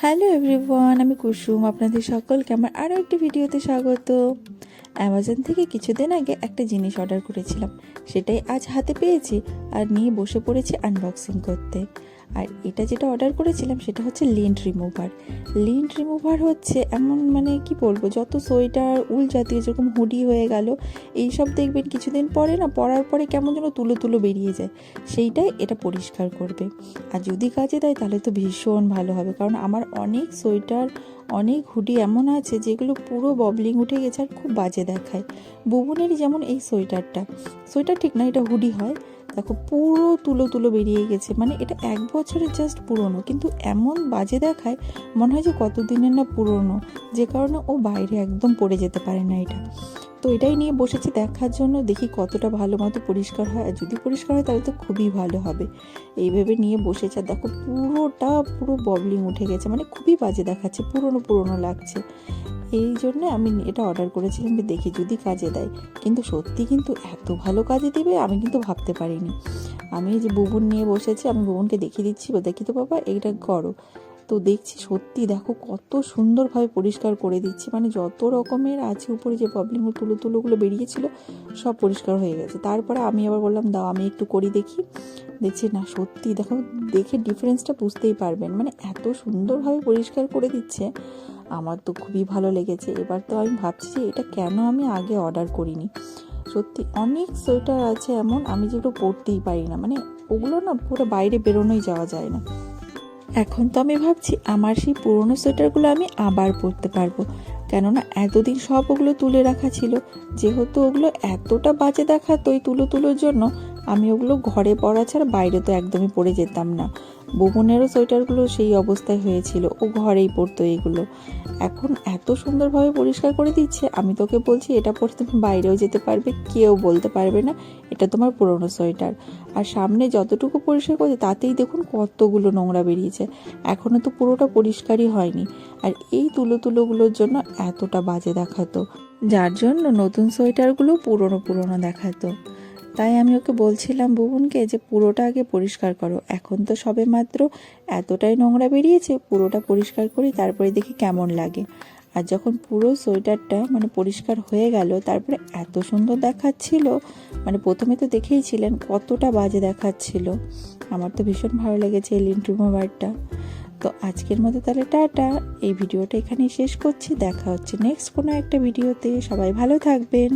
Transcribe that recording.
Hello everyone, আমি কুসুম। আপনাদের সকলকে আমার আরও একটি ভিডিওতে স্বাগত। অ্যামাজন থেকে কিছুদিন আগে একটা জিনিস অর্ডার করেছিলাম, সেটাই আজ হাতে পেয়েছি আর নিয়ে বসে পড়েছি আনবক্সিং করতে। আর এটা যেটা অর্ডার করেছিলাম সেটা হচ্ছে লিন্ট রিমুভার। লিন্ট রিমুভার হচ্ছে এমন, মানে কি বলবো, যত সোয়েটার, উল জাতীয়, যেরকম হুডি হয়ে গেল, এইসব দেখবেন কিছুদিন পরে না, পরার পরে কেমন যেন তুলো তুলো বেরিয়ে যায়, সেইটাই এটা পরিষ্কার করবে। আর যদি কাজে দেয় তাহলে তো ভীষণ ভালো হবে, কারণ আমার অনেক সোয়েটার, অনেক হুডি এমন আছে যেগুলো পুরো ববলিং উঠে গেছে আর খুব বাজে দেখায়। বুবুনেরই যেমন এই সোয়েটার ঠিক না, এটা হুডি হয়। দেখো পুরো তুলো তুলো বেরিয়ে গেছে, মানে এটা 1 বছরের জাস্ট পুরনো, কিন্তু এমন বাজে দেখায়, মনে হয় যে কতদিনের না পুরনো, যে কারণে ও বাইরে একদম পড়ে যেতে পারে না এটা। তো এটাই নিয়ে বসেছি দেখার জন্য, দেখি কতটা ভালো মতো পরিষ্কার হয়। আর যদি পরিষ্কার হয় তাহলে তো খুবই ভালো হবে। এইভাবে নিয়ে বসেছে, আর দেখো পুরো ববলিং উঠে গেছে, মানে খুবই বাজে দেখাচ্ছে, পুরনো পুরনো লাগছে। এই জন্য আমি এটা অর্ডার করেছিলাম যে দেখি যদি কাজে দেয়। কিন্তু সত্যি কিন্তু এত ভালো কাজে দেবে আমি কিন্তু ভাবতে পারিনি। আমি যে বুবুন নিয়ে বসেছি, আমি বুবুনকে দেখিয়ে দিচ্ছি, দেখি তো বাবা এইটা করো। তো দেখছি সত্যি দেখো কত সুন্দরভাবে পরিষ্কার করে দিচ্ছি, মানে যত রকমের আছে উপরে যে প্রবলেম তুলোগুলো বেরিয়েছিল সব পরিষ্কার হয়ে গেছে। তারপরে আমি আবার বললাম দাও আমি একটু করি দেখি। দেখছি না, সত্যি দেখো, দেখে ডিফারেন্সটা বুঝতেই পারবেন, মানে এত সুন্দরভাবে পরিষ্কার করে দিচ্ছে। আমার তো খুবই ভালো লেগেছে। এবার তো আমি ভাবছি যে এটা কেন আমি আগে অর্ডার করিনি। সত্যি অনেক সোয়েটার আছে এমন আমি যেগুলো পরতেই পারি না, মানে ওগুলো না পুরো বাইরে বেরোনোই যাওয়া যায় না। এখন তো আমি ভাবছি আমার সেই পুরনো সোয়েটারগুলো আমি আবার পরতে পারবো, কেননা এতদিন সব ওগুলো তুলে রাখা ছিল। যেহেতু ওগুলো এতটা বাজে দেখাতো এই তুলোর জন্য, আমি ওগুলো ঘরে পরা ছাড়া বাইরে তো একদমই পরে যেতাম না। বুবনেরও সোয়েটারগুলো সেই অবস্থায় হয়েছিল, ও ঘরেই পরতো এইগুলো। এখন এত সুন্দরভাবে পরিষ্কার করে দিচ্ছে, আমি তোকে বলছি এটা পরে তুমি বাইরেও যেতে পারবে, কেউ বলতে পারবে না এটা তোমার পুরনো সোয়েটার। আর সামনে যতটুকু পরিষ্কার করছে তাতেই দেখুন কতগুলো নোংরা বেরিয়েছে, এখনও তো পুরোটা পরিষ্কারই হয়নি। আর এই তুলোগুলোর জন্য এতটা বাজে দেখাতো, যার জন্য নতুন সোয়েটারগুলো পুরনো দেখাতো। তাই আমি ওকে বলছিলাম বুবুনকে যে পুরোটা আগে পরিষ্কার করো, এখন তো সবে মাত্র এতটাই নোংরা বেরিয়েছে, পুরোটা পরিষ্কার করি তারপরে দেখি কেমন লাগে। আর যখন পুরো সোয়েটারটা মানে পরিষ্কার হয়ে গেল, তারপরে এত সুন্দর দেখাচ্ছিল, মানে প্রথমে তো দেখেইছিলেন কতটা বাজে দেখাচ্ছিল। আমার তো ভীষণ ভালো লেগেছে এই লিন্ট রিমুভারটা। তো আজকের মতো তাহলে টাটা, এই ভিডিওটা এখানেই শেষ করছি। দেখা হচ্ছে নেক্সট কোনো একটা ভিডিওতে। সবাই ভালো থাকবেন।